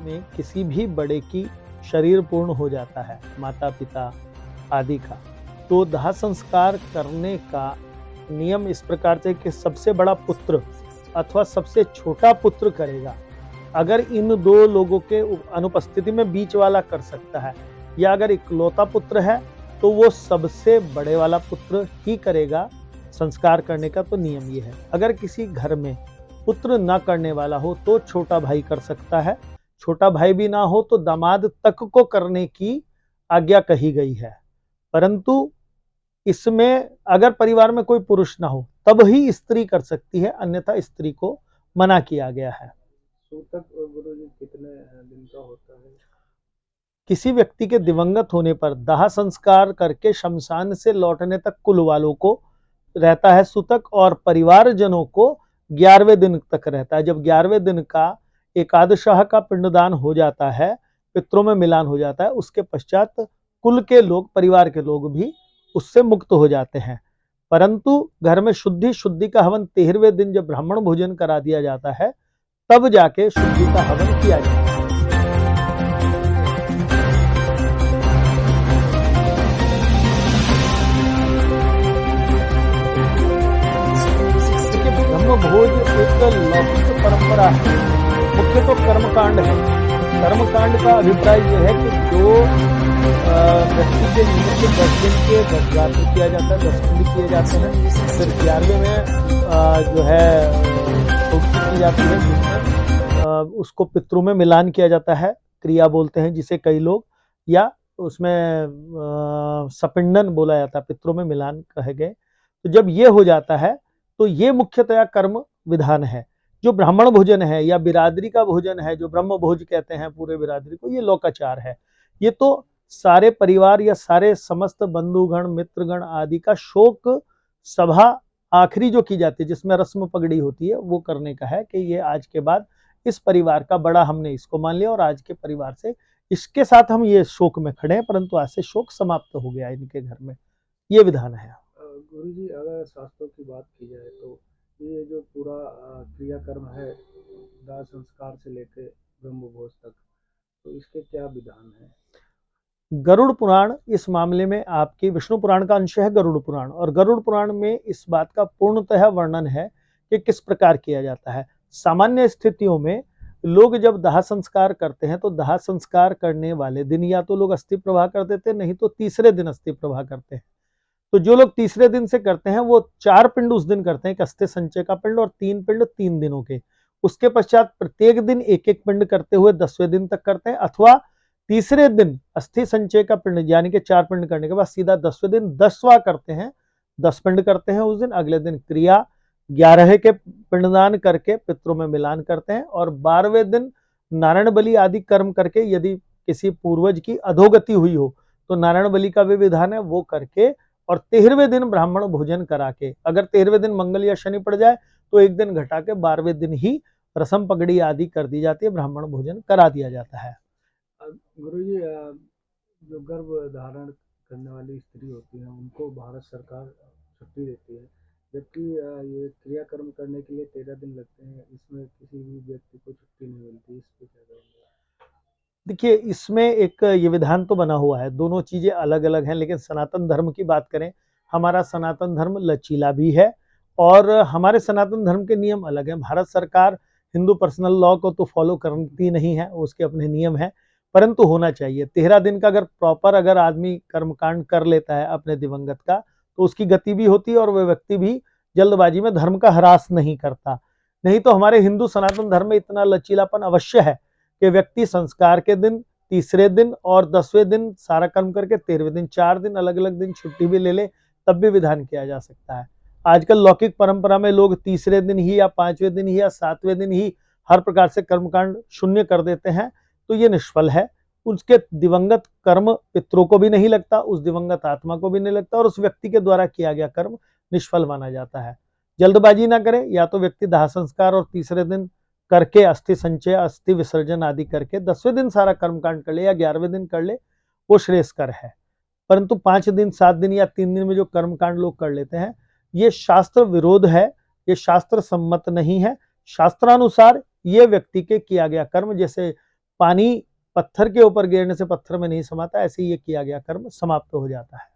में किसी भी बड़े की शरीर पूर्ण हो जाता है, माता पिता आदि का, तो दाह संस्कार करने का नियम इस प्रकार से कि सबसे बड़ा पुत्र अथवा सबसे छोटा पुत्र करेगा। अगर इन दो लोगों के अनुपस्थिति में बीच वाला कर सकता है, या अगर इकलौता पुत्र है तो वो सबसे बड़े वाला पुत्र ही करेगा संस्कार करने का। तो नियम ये है, अगर किसी घर में पुत्र न करने वाला हो तो छोटा भाई कर सकता है, छोटा भाई भी ना हो तो दामाद तक को करने की आज्ञा कही गई है। परंतु इसमें अगर परिवार में कोई पुरुष ना हो तब ही स्त्री कर सकती है, अन्यथा स्त्री को मना किया गया है। सूतक गुरुजी कितने दिन का होता है? किसी व्यक्ति के दिवंगत होने पर दाह संस्कार करके शमशान से लौटने तक कुल वालों को रहता है सूतक, और परिवारजनों को 11वें दिन तक रहता है। जब 11वें दिन का एकादशाह का पिंडदान हो जाता है, पितरों में मिलान हो जाता है, उसके पश्चात कुल के लोग, परिवार के लोग भी उससे मुक्त हो जाते हैं। परंतु घर में शुद्धि का हवन 13वें दिन जब ब्राह्मण भोजन करा दिया जाता है, तब जाके शुद्धि का हवन किया जाता है। ब्रह्मभोज एक लौकिक परंपरा है, मुख्य तो कर्मकांड है। कर्मकांड का अभिप्राय यह है कि जो व्यक्ति के निमित्त 10 दिन के 10 रात्र किया जाता है, 10 पिंड किए जाते हैं, फिर 11वें में जो है की जाती है, जिसमें उसको पितरों में मिलान किया जाता है, क्रिया बोलते हैं जिसे कई लोग, या उसमें सपिंडन बोला जाता है, पितरों में मिलान कहे गए। तो जब ये हो जाता है तो ये मुख्यतया कर्म विधान है। जो ब्राह्मण भोजन है या बिरादरी का भोजन है, जो ब्रह्म भोज कहते हैं पूरे बिरादरी को, ये लोकाचार है। ये तो सारे परिवार या सारे समस्त बंधुगण मित्रगण आदि का शोक सभा आखिरी जो की जाती है, जिसमें रस्म पगड़ी होती है, वो करने का है कि ये आज के बाद इस परिवार का बड़ा हमने इसको मान लिया और आज के परिवार से इसके साथ हम ये शोक में खड़े हैं, परंतु आज से शोक समाप्त हो गया इनके घर में। ये विधान है। गुरुजी, अगर शास्त्रों की बात की जाए तो ये जो पूरा क्रियाकर्म है दाह संस्कार से लेकर ब्रह्मभोज तक, तो इसके क्या विधान है? गरुड़ पुराण इस मामले में आपकी, विष्णु पुराण का अंश है गरुड़ पुराण, और गरुड़ पुराण में इस बात का पूर्णतः वर्णन है कि किस प्रकार किया जाता है। सामान्य स्थितियों में लोग जब दाह संस्कार करते हैं तो दाह संस्कार करने वाले दिन या तो लोग अस्थि प्रवाह कर देते हैं, नहीं तो तीसरे दिन अस्थि प्रवाह करते हैं। तो जो लोग तीसरे दिन से करते हैं वो 4 पिंड उस दिन करते हैं, एक अस्थि संचय का पिंड और 3 पिंड 3 दिनों के। उसके पश्चात प्रत्येक दिन एक एक पिंड करते हुए 10वें दिन तक करते हैं, अथवा तीसरे दिन अस्थि संचय का पिंड यानी कि 4 पिंड करने के बाद सीधा 10वें दिन 10वां करते हैं, 10 पिंड करते हैं उस दिन। अगले दिन क्रिया 11 के पिंडदान करके पितरों में मिलान करते हैं, और 12वें दिन नारायण बलि आदि कर्म करके, यदि किसी पूर्वज की अधोगति हुई हो तो नारायण बलि का भी विधान है, वो करके, और 13वें दिन ब्राह्मण भोजन करा के, अगर 13वें दिन मंगल या शनि पड़ जाए तो एक दिन घटा के 12वें दिन ही रसम पगड़ी आदि कर दी जाती है, ब्राह्मण भोजन करा दिया जाता है। गुरुजी, जो गर्भ धारण करने वाली स्त्री होती है उनको भारत सरकार छुट्टी देती है, जबकि ये क्रियाकर्म करने के लिए 13 दिन लगते हैं, इसमें किसी भी व्यक्ति को छुट्टी नहीं मिलती, इस पे क्या कहेंगे? देखिए, इसमें एक ये विधान तो बना हुआ है, दोनों चीजें अलग अलग हैं, लेकिन सनातन धर्म की बात करें, हमारा सनातन धर्म लचीला भी है और हमारे सनातन धर्म के नियम अलग हैं। भारत सरकार हिंदू पर्सनल लॉ को तो फॉलो करती नहीं है, उसके अपने नियम हैं, परंतु होना चाहिए। 13 दिन का अगर प्रॉपर अगर आदमी कर्मकांड कर लेता है अपने दिवंगत का, तो उसकी गति भी होती है और वह व्यक्ति भी जल्दबाजी में धर्म का ह्रास नहीं करता। नहीं तो हमारे हिंदू सनातन धर्म में इतना लचीलापन अवश्य है कि व्यक्ति संस्कार के दिन, तीसरे दिन और 10वें दिन सारा कर्म करके 13वें दिन 4 दिन अलग अलग दिन छुट्टी भी ले ले, तब भी विधान किया जा सकता है। आजकल लौकिक परंपरा में लोग तीसरे दिन ही या 5वें दिन ही या 7वें दिन ही हर प्रकार से कर्मकांड शून्य कर देते हैं, तो ये निष्फल है। उसके दिवंगत कर्म पितरों को भी नहीं लगता, उस दिवंगत आत्मा को भी नहीं लगता, और उस व्यक्ति के द्वारा किया गया कर्म निष्फल माना जाता है। जल्दबाजी ना करें, या तो व्यक्ति दाह संस्कार और तीसरे दिन करके अस्थि संचय अस्थि विसर्जन आदि करके 10वें दिन सारा कर्मकांड कर ले या 11वें दिन कर ले, वो श्रेयस्कर है। परंतु 5 दिन 7 दिन या 3 दिन में जो कर्मकांड लोग कर लेते हैं, ये शास्त्र विरोध है, ये शास्त्र सम्मत नहीं है। शास्त्रानुसार ये व्यक्ति के किया गया कर्म, जैसे पानी पत्थर के ऊपर गिरने से पत्थर में नहीं समाता, ऐसे ये किया गया कर्म समाप्त हो जाता है।